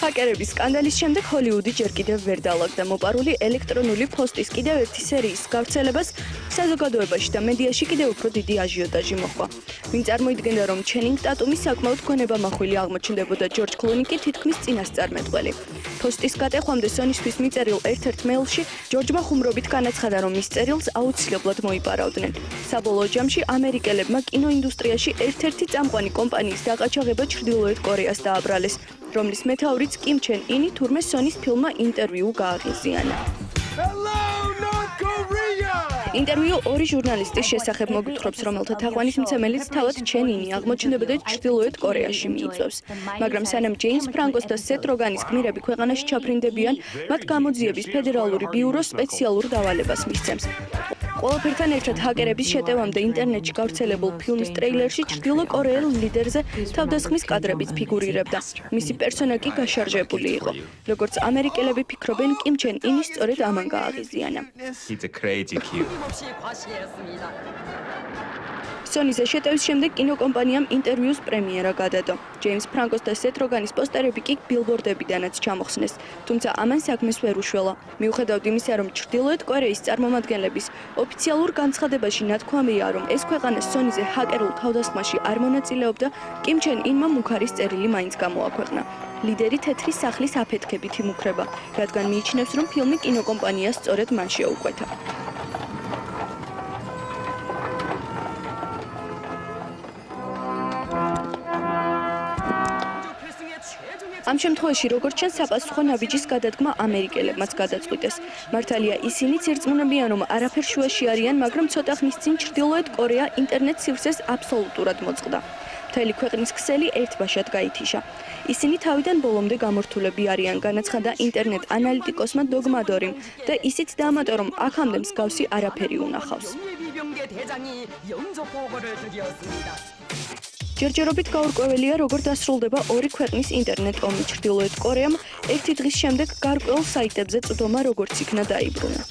ჰაკერების სკანდალის შემდეგ ჰოლივუდი ჯერ კიდევ ვერ დაალაგდა მოპარული ელექტრონული ფოსტის კიდევ ერთი სერიის გავრცელებას საზოგადოებაში და მედიაში კიდევ უფრო დიდი აჟიოტაჟი მოჰყვა. ვინ წარმოიდგენდა, რომ ჩენინგ ტატუმი საკმაოდ გონებამახვილი აღმოჩნდებოდა ჯორჯ კლუნი კი თითქმის წინასწარმეტყველი. ფოსტის გატეხვამდე სონისთვის მიწერილ ერთ-ერთ მეილში ჯორჯმა ხუმრობით განაცხადა, რომ მის წერილს აუცილებლად მოიპარავდნენ. საბოლოო ჯამში ამერიკელებმა კინოინდუსტრიაში ერთ-ერთი წამყვანი კომპანიის დაყაჩაღება ჩრდილოეთ კორეას დააბრალეს, რომლის მეთაურიც კიმ ჩენ ინი თურმე სონის ფილმმა ინტერვიუ გააღიზიანა. ინტერვიუ ორი ჟურნალისტის შესახებ მოგვითხრობს, რომელთა თაყვანისმცემელიც თავად ჩენ ინი აღმოჩნდებოდა ჩრდილოეთ კორეაში მიიწვევს. მაგრამ სანამ ჯეიმს ფრანკოს და სეთ როგანის გმირები ქვეყანაში ჩაფრინდებიან, მათ გამოძიების ფედერალური ბიურო სპეციალურ დავალებას მისცემს. ყველაფერთან ერთად ჰაკერების შეტევამდე ინტერნეტში გავრცელებულ ფილმის ტრეილერში ჩრდილო კორეელ ლიდერზე თავდასხმის კადრებიც ფიგურირებდა. მისი პერსონა კი გაშარჟებული იყო. როგორც ამერიკელები ფიქრობენ, კიმ ჩენ ინი სწორედ ამან გააღიზიანა. სონიზე შეტევის შემდეგ კინოკომპანიამ ინტერვიუს პრემიერა გადადო. ჯეიმს ფრანკოს და სეთ როგანის პოსტერები კი ბილბორდებიდანაც ჩამოხსნეს, თუმცა ამან საქმეს ვერ უშველა. მიუხედავად იმისა, რომ ჩრდილოეთ კორეის წარმომადგენლების ოფიციალურ განცხადებაში ნათქვამია, რომ ეს ქვეყანა სონიზე ჰაკერულ თავდასხმაში არ მონაწილეობდა, კიმ ჩენ ინმა მუქარის წერილი მაინც გამოაქვეყნა. ლიდერი თეთრი სახლის აფეთქებით იმუქრება, რადგან მიიჩნევს, რომ ფილმი კინოკომპანიას სწორედ მან შეუკვეთა. ამ შემთხვევაში, როგორც ჩანს, საპასუხო ნაბიჯის გადადგმა ამერიკელებმაც გადაწყვიტეს. მართალია, ისინიც ირწმუნებიან, რომ არაფერ შუაში არიან, მაგრამ ცოტა ხნის წინ ჩრდილოეთ კორეა ინტერნეტ სივრცეს აბსოლუტურად მოწყდა. მთელი ქვეყნის ქსელი ერთბაშად გაითიშა. ისინი თავიდან ბოლომდე გამორთულები არიან, განაცხადა ინტერნეტ ანალიტიკოსმა დოგ მადორიმ და ისიც დაამატა, რომ აქამდე მსგავსი არაფერი უნახავს. ჯერჯერობით გაურკვეველია, როგორ დასრულდება ორი ქვეყნის ინტერნეტ ომი. ჩრდილოეთ კორეამ ერთი დღის შემდეგ გარკვეულ საიტებზე წვდომა როგორც იქნა დაიბრუნა.